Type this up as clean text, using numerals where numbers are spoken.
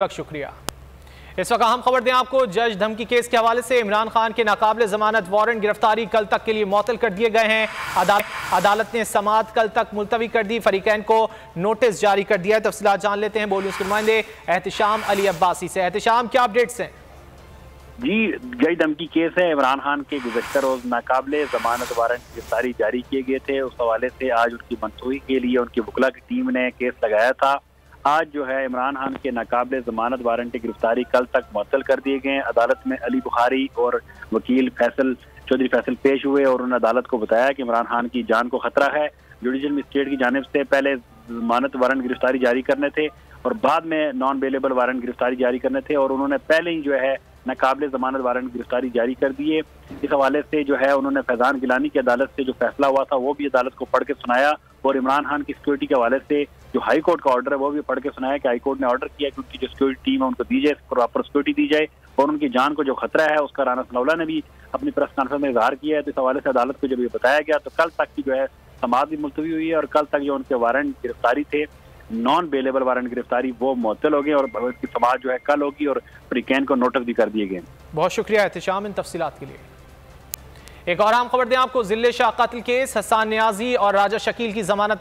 शुक्रिया। इस वक्त हम खबर दें आपको, जज धमकी केस के हवाले से इमरान खान के नाकाबिले जमानत वारंट गिरफ्तारी कल तक के लिए मुअत्तल कर दिए गए हैं। अदालत ने समाअत कल तक मुलतवी कर दी, फरीकैन को नोटिस जारी कर दिया है। तफसीलात जान लेते हैं बोलिए उसके नुमाइंदे एहतिशाम अली अब्बासी से। एहतिशाम, क्या अपडेट्स हैं? जी, जज धमकी केस है। इमरान खान के गुज़श्ता रोज नाकाबिले जमानत वारंट गिरफ्तारी जारी किए गए थे। उस हवाले से आज उनकी मनसूखी के लिए उनकी वकला की टीम ने केस लगाया था। आज जो है इमरान खान के नाकाबिले जमानत वारंट की गिरफ्तारी कल तक मुअत्तल कर दिए गए। अदालत में अली बुखारी और वकील चौधरी फैसल पेश हुए और उन्होंने अदालत को बताया कि इमरान खान की जान को खतरा है। जुडिशल मजिस्ट्रेट की जानिब से पहले जमानत वारंट गिरफ्तारी जारी करने थे और बाद में नॉन बेलेबल वारंट गिरफ्तारी जारी करने थे और उन्होंने पहले ही जो है नाकाबिले जमानत वारंट गिरफ्तारी जारी कर दिए। इस हवाले से जो है उन्होंने फैजान गिलानी की अदालत से जो फैसला हुआ था वो भी अदालत को पढ़ के सुनाया और इमरान खान की सिक्योरिटी के हवाले से जो हाई कोर्ट का ऑर्डर है वो भी पढ़ के सुनाया कि हाई कोर्ट ने ऑर्डर किया कि उनकी जो सिक्योरिटी टीम है उनको दी जाए, प्रॉपर सिक्योरिटी दी जाए और उनकी जान को जो खतरा है उसका राना सनाउल्लाह ने भी अपनी प्रेस कॉन्फ्रेंस में इजहार किया है। तो इस हवाले से अदालत को जब ये बताया गया तो कल तक की जो है समाअत भी मुलतवी हुई है और कल तक जो उनके वारंट गिरफ्तारी थे, नॉन बेलेबल वारंट गिरफ्तारी, वो मुअत्तल हो गए और इसकी समाअत जो है कल होगी और फरीकैन को नोटिस भी कर दिए गए। बहुत शुक्रिया एहतिशाम इन तफसीलात के लिए। एक और अहम खबर दें आपको, जिले शाह कत्ल केस, हसन नियाजी और राजा शकील की जमानत